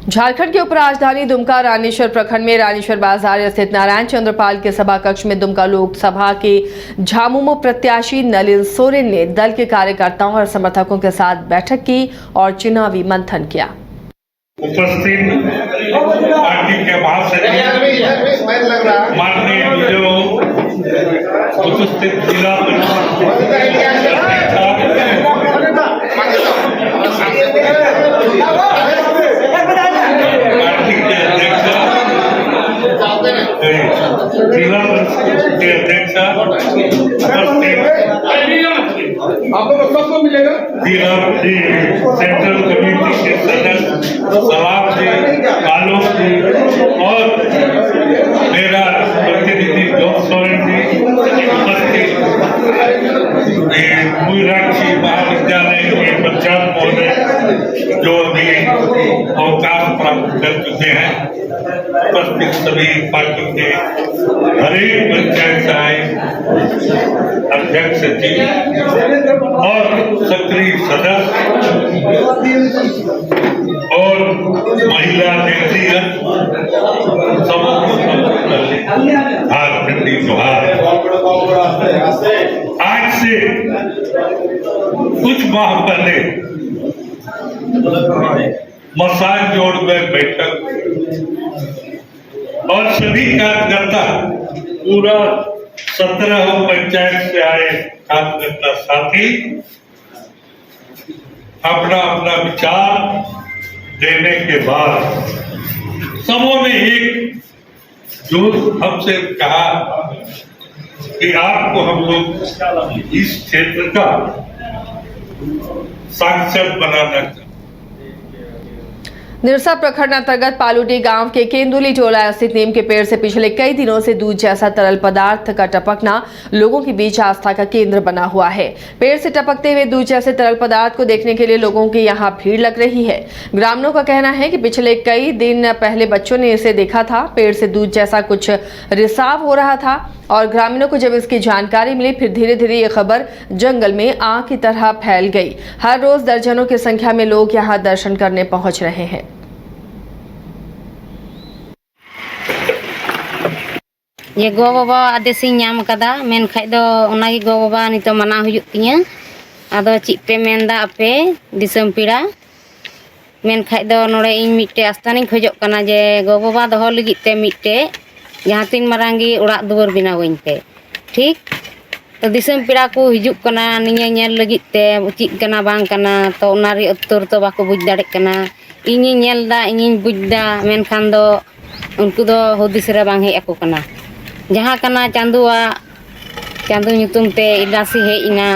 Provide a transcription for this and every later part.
झारखंड के उपराजधानी दुमका रानीश्वर प्रखंड में रानीश्वर बाजार स्थित नारायण चंद्रपाल के सभा कक्ष में दुमका लोकसभा के झामुमो प्रत्याशी नलिन सोरेन ने दल के कार्यकर्ताओं और समर्थकों के साथ बैठक की और चुनावी मंथन किया। उपस्थित पार्टी के महासचिव माननीय उपस्थित जिला के अध्यक्ष सबको मिलेगा सेंट्रल कमेटी के सदस्य सलाम जी, आलोक जी और मेरा प्रतिनिधि जोत सोरेन जी उपस्थित मुराक्षी महाविद्यालय के पंचायत महोदय जो अभी अवकाश प्राप्त कर चुके हैं, उपस्थित सभी पार्टी के हरेक पंचायत सहायक अध्यक्ष सचिव और सक्रिय सदस्य और महिला नेतृत्व झारखंडी जोहार। आज से कुछ माह पहले मसान जोड़ में बैठक और सभी कार्यकर्ता पूरा 17 पंचायत से आए कार्यकर्ता साथी अपना अपना विचार देने के बाद सबों ने एक जो हमसे कहा कि आपको हम लोग इस क्षेत्र का सांसद बनाना चाहिए। निरसा प्रखंड अंतर्गत पालूटी गांव के केंदुली टोला स्थित नीम के पेड़ से पिछले कई दिनों से दूध जैसा तरल पदार्थ का टपकना लोगों के बीच आस्था का केंद्र बना हुआ है। पेड़ से टपकते हुए दूध जैसे तरल पदार्थ को देखने के लिए लोगों की यहां भीड़ लग रही है। ग्रामीणों का कहना है कि पिछले कई दिन पहले बच्चों ने इसे देखा था। पेड़ से दूध जैसा कुछ रिसाव हो रहा था और ग्रामीणों को जब इसकी जानकारी मिली, फिर धीरे धीरे ये खबर जंगल में आग की तरह फैल गई। हर रोज दर्जनों की संख्या में लोग यहाँ दर्शन करने पहुंच रहे हैं। ये गो बाबा आदेश नाम कदा मेन खाइ दो ओनागी गो बाबा नितो मना हुयुग तिया आदो चिप पे मेनदा आपे दिसम पीड़ा मेन खाइ दो नोड़े इन मिट्टे आस्तानी खोजोग कना जे गो बाबा दोहो लगित ते मिट्टे जहाँ तीन मारांगी उड़ाग दुआर बनावइन पे ठीक तो दिसम पीड़ा को हिजुग कना निये नेल लगित ते चिप कना बांग कना तो ओनारी उत्तर तो बाको बुझ दाड़ेग कना इᱧिᱧ नेलदा इᱧिᱧ बुझदा मेनखान दो उनको दो हुदिस रे बांग हेज आको कना जहाँ कना चांदुआ चांदू ᱧᱩᱛᱩᱢ ते इलासी है इना।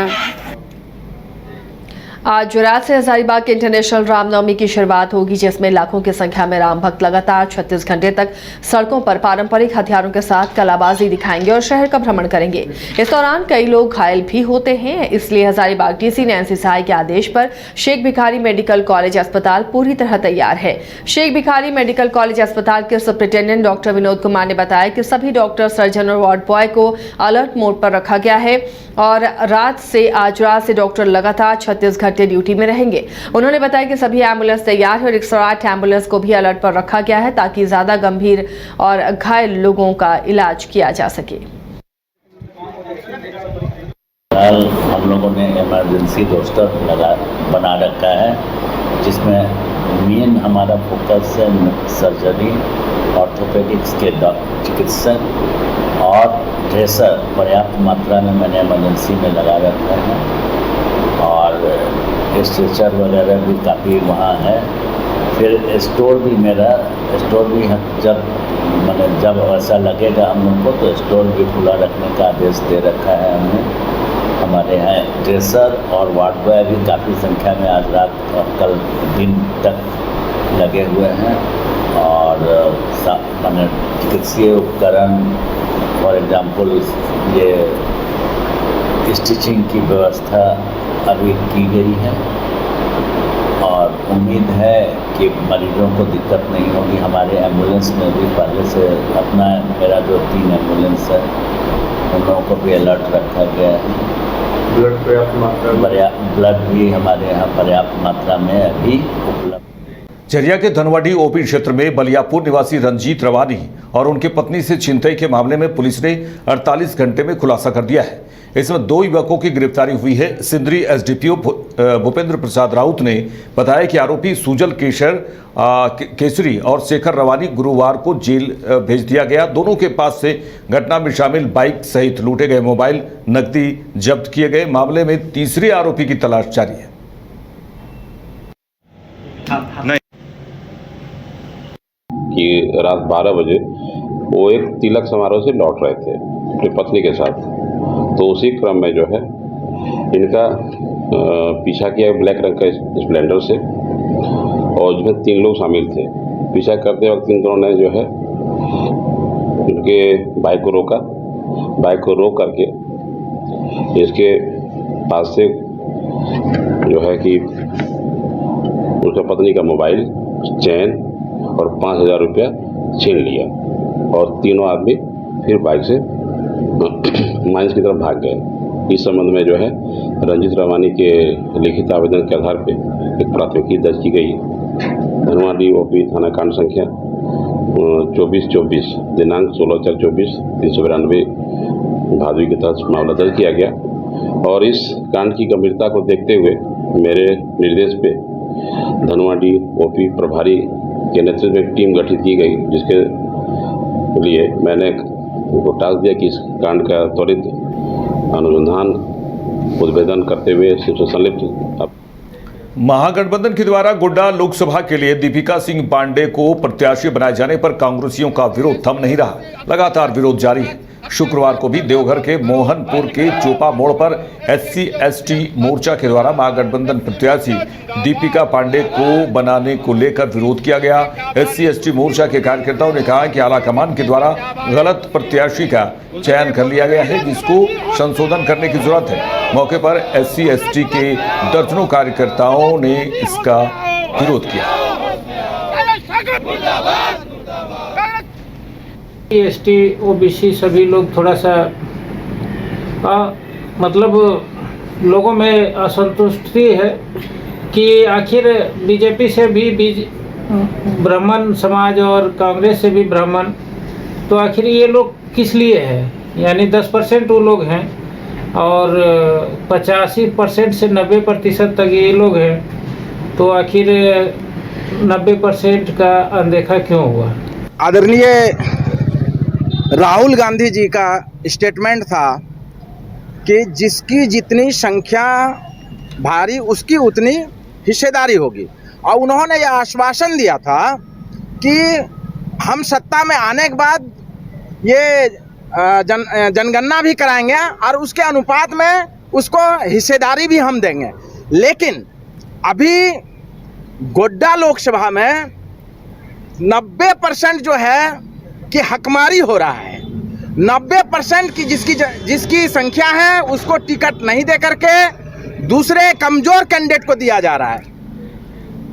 आज रात से हजारीबाग के इंटरनेशनल रामनवमी की शुरुआत होगी, जिसमें लाखों की संख्या में राम भक्त लगातार 36 घंटे तक सड़कों पर पारंपरिक हथियारों के साथ कलाबाजी दिखाएंगे और शहर का भ्रमण करेंगे। इस दौरान कई लोग घायल भी होते हैं, इसलिए हजारीबाग डीसी नैंसी सहाय के आदेश पर शेख भिखारी मेडिकल कॉलेज अस्पताल पूरी तरह तैयार है। शेख भिखारी मेडिकल कॉलेज अस्पताल के सुप्रिंटेंडेंट डॉक्टर विनोद कुमार ने बताया कि सभी डॉक्टर, सर्जन और वार्ड बॉय को अलर्ट मोड पर रखा गया है और आज रात से डॉक्टर लगातार 36 घंटे ड्यूटी में रहेंगे। उन्होंने बताया कि सभी एम्बुलेंस तैयार है और 108 एम्बुलेंस को भी अलर्ट पर रखा गया है ताकि ज्यादा गंभीर और घायल लोगों का इलाज किया जा सके। हम लोगों ने इमरजेंसी रोस्टर बना रखा है, जिसमें मेन हमारा फोकस है सर्जरी, ऑर्थोपेडिक्स के चिकित्सक और ड्रेसर पर्याप्त मात्रा में मैंने इमरजेंसी में लगा रखा है और स्ट्रेचर वगैरह भी काफ़ी वहाँ है। फिर स्टोर भी जब ऐसा लगेगा हम लोग को तो स्टोर भी खुला रखने का आदेश दे रखा है हमने। हमारे यहाँ ड्रेसर और वार्ड बॉय भी काफ़ी संख्या में आज रात और कल दिन तक लगे हुए हैं और चिकित्सीय उपकरण फॉर एग्जाम्पल ये स्टिचिंग की व्यवस्था अभी की गई है और उम्मीद है कि मरीजों को दिक्कत नहीं होगी। हमारे एम्बुलेंस में भी पहले से मेरा जो 3 एम्बुलेंस है उन लोगों को भी अलर्ट रखा गया है। ब्लड भी हमारे यहाँ पर्याप्त मात्रा में अभी उपलब्ध। झरिया के धनवाडी ओपी क्षेत्र में बलियापुर निवासी रंजीत रवानी और उनकी पत्नी से छिनतई के मामले में पुलिस ने 48 घंटे में खुलासा कर दिया है। इसमें 2 युवकों की गिरफ्तारी हुई है। सिंदरी एसडीपीओ भूपेंद्र प्रसाद राउत ने बताया कि आरोपी सुजल केसरी और शेखर रवानी गुरुवार को जेल भेज दिया गया। दोनों के पास से घटना में शामिल बाइक सहित लूटे गए मोबाइल, नकदी जब्त किए गए। मामले में तीसरे आरोपी की तलाश जारी है। कि रात 12 बजे वो एक तिलक समारोह से लौट रहे थे अपनी पत्नी के साथ। तो उसी क्रम में जो है इनका पीछा किया ब्लैक रंग का स्प्लेंडर से, और जिसमें 3 लोग शामिल थे। पीछा करते वक्त इन दोनों ने जो है उनके बाइक को रोका। बाइक को रोक करके इसके पास से जो है कि उसका पत्नी का मोबाइल, चैन और 5,000 रुपया छीन लिया, और तीनों आदमी फिर बाइक से माइंस की तरफ भाग गए। इस संबंध में जो है रंजीत रवानी के लिखित आवेदन के आधार पर एक प्राथमिकी दर्ज की गई। धनवाडी ओपी थाना कांड संख्या 2424 दिनांक 16/4/24 392 भादवी के तहत मामला दर्ज किया गया। और इस कांड की गंभीरता को देखते हुए मेरे निर्देश पे धनवाडी ओपी प्रभारी के नेतृत्व में एक टीम गठित की गई, जिसके लिए मैंने उनको टास्क दिया कि इस कांड का त्वरित अनुसंधान उद्भेदन करते हुए संलिप्त महागठबंधन के द्वारा गोड्डा लोकसभा के लिए दीपिका सिंह पांडे को प्रत्याशी बनाए जाने पर कांग्रेसियों का विरोध थम नहीं रहा। लगातार विरोध जारी है। शुक्रवार को भी देवघर के मोहनपुर के चोपा मोड़ पर SC/ST मोर्चा के द्वारा महागठबंधन प्रत्याशी दीपिका पांडे को बनाने को लेकर विरोध किया गया। SC/ST मोर्चा के कार्यकर्ताओं ने कहा कि आलाकमान के द्वारा गलत प्रत्याशी का चयन कर लिया गया है, जिसको संशोधन करने की जरूरत है। मौके पर SC/ST के दर्जनों कार्यकर्ताओं ने इसका विरोध किया। ST OBC सभी लोग थोड़ा सा मतलब लोगों में असंतुष्टि है कि आखिर बीजेपी से भी ब्राह्मण समाज और कांग्रेस से भी ब्राह्मण, तो आखिर ये लोग किस लिए है। यानी 10% वो लोग हैं और 85% से 90% तक ये लोग हैं, तो आखिर 90% का अनदेखा क्यों हुआ। आदरणीय राहुल गांधी जी का स्टेटमेंट था कि जिसकी जितनी संख्या भारी उसकी उतनी हिस्सेदारी होगी, और उन्होंने यह आश्वासन दिया था कि हम सत्ता में आने के बाद ये जनगणना भी कराएंगे और उसके अनुपात में उसको हिस्सेदारी भी हम देंगे। लेकिन अभी गोड्डा लोकसभा में 90% जो है कि हकमारी हो रहा है। 90% की जिसकी संख्या है उसको टिकट नहीं दे करके दूसरे कमजोर कैंडिडेट को दिया जा रहा है।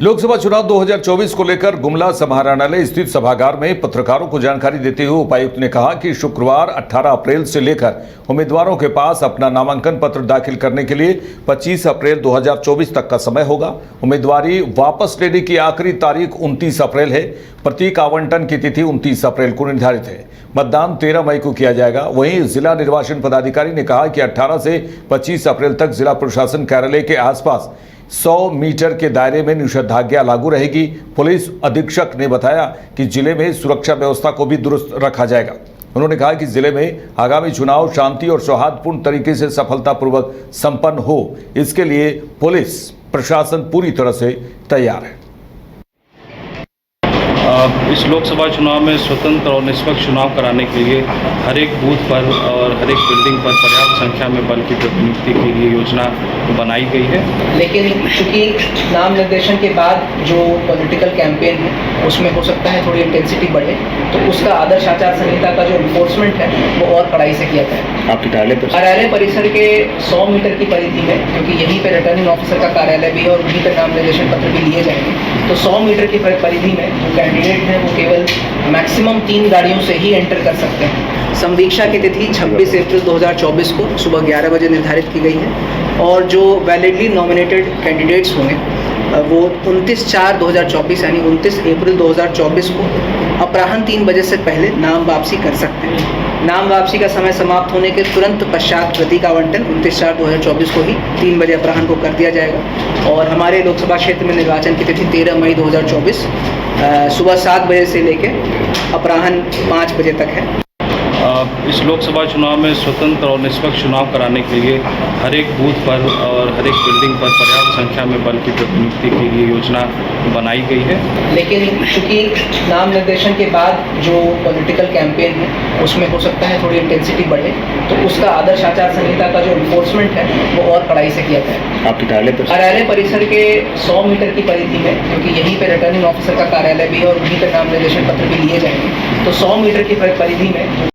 लोकसभा चुनाव 2024 को लेकर गुमला समाहरणालय स्थित सभागार में पत्रकारों को जानकारी देते हुए उपायुक्त ने कहा कि शुक्रवार 18 अप्रैल से लेकर उम्मीदवारों के पास अपना नामांकन पत्र दाखिल करने के लिए 25 अप्रैल 2024 तक का समय होगा। उम्मीदवारी वापस लेने की आखिरी तारीख 29 अप्रैल है। प्रतीक आवंटन की तिथि 29 अप्रैल को निर्धारित है। मतदान 13 मई को किया जाएगा। वहीं जिला निर्वाचन पदाधिकारी ने कहा कि 18 से 25 अप्रैल तक जिला प्रशासन कार्यालय के आसपास 100 मीटर के दायरे में निषेधाज्ञा लागू रहेगी। पुलिस अधीक्षक ने बताया कि जिले में सुरक्षा व्यवस्था को भी दुरुस्त रखा जाएगा। उन्होंने कहा कि जिले में आगामी चुनाव शांति और सौहार्दपूर्ण तरीके से सफलतापूर्वक संपन्न हो, इसके लिए पुलिस प्रशासन पूरी तरह से तैयार है। इस लोकसभा चुनाव में स्वतंत्र और निष्पक्ष चुनाव कराने के लिए हर एक बूथ पर और हर एक बिल्डिंग पर पर्याप्त संख्या में बल की प्रतिनियुक्ति के लिए योजना बनाई गई है। लेकिन चूँकि नाम निर्देशन के बाद जो पॉलिटिकल कैंपेन है उसमें हो सकता है थोड़ी इंटेंसिटी बढ़े, तो उसका आदर्श आचार संहिता का जो इन्फोर्समेंट है वो और कड़ाई से किया जाए। आपके कार्यालय परिसर के 100 मीटर की परिधि में, क्योंकि यहीं पर रिटर्निंग ऑफिसर का कार्यालय भी है और वहीं पर नाम निर्देशन पत्र भी लिए जाएंगे, तो 100 मीटर की परिधि में जो कैंडिडेट हैं वो केवल मैक्सिमम 3 गाड़ियों से ही एंटर कर सकते हैं। संवीक्षा की तिथि 26 अप्रैल 2024 को सुबह 11 बजे निर्धारित की गई है और जो वैलिडली नॉमिनेटेड कैंडिडेट्स होंगे वो 29/4/2024 यानी 29 अप्रैल 2024 को अपराह्न 3 बजे से पहले नाम वापसी कर सकते हैं। नाम वापसी का समय समाप्त होने के तुरंत पश्चात प्रतीक आवंटन 29/4/2024 को ही 3 बजे अपराह्न को कर दिया जाएगा। और हमारे लोकसभा क्षेत्र में निर्वाचन की तिथि 13 मई 2024 सुबह 7 बजे से लेकर अपराह्न 5 बजे तक है। इस लोकसभा चुनाव में स्वतंत्र और निष्पक्ष चुनाव कराने के लिए हर एक बूथ पर और हर एक बिल्डिंग पर पर्याप्त संख्या में बल की प्रतिनियुक्ति के लिए योजना बनाई गई है। लेकिन चूंकि नाम निर्देशन के बाद जो पॉलिटिकल कैंपेन है उसमें हो सकता है थोड़ी इंटेंसिटी बढ़े, तो उसका आदर्श आचार संहिता का जो इन्फोर्समेंट है वो और कड़ाई से किया जाए। आपके कार्यालय परिसर के 100 मीटर की परिधि में, क्योंकि यहीं पे रिटर्निंग ऑफिसर का कार्यालय भी है और वहीं पर नाम निर्देशन पत्र भी लिए जाएंगे, तो 100 मीटर की परिधि में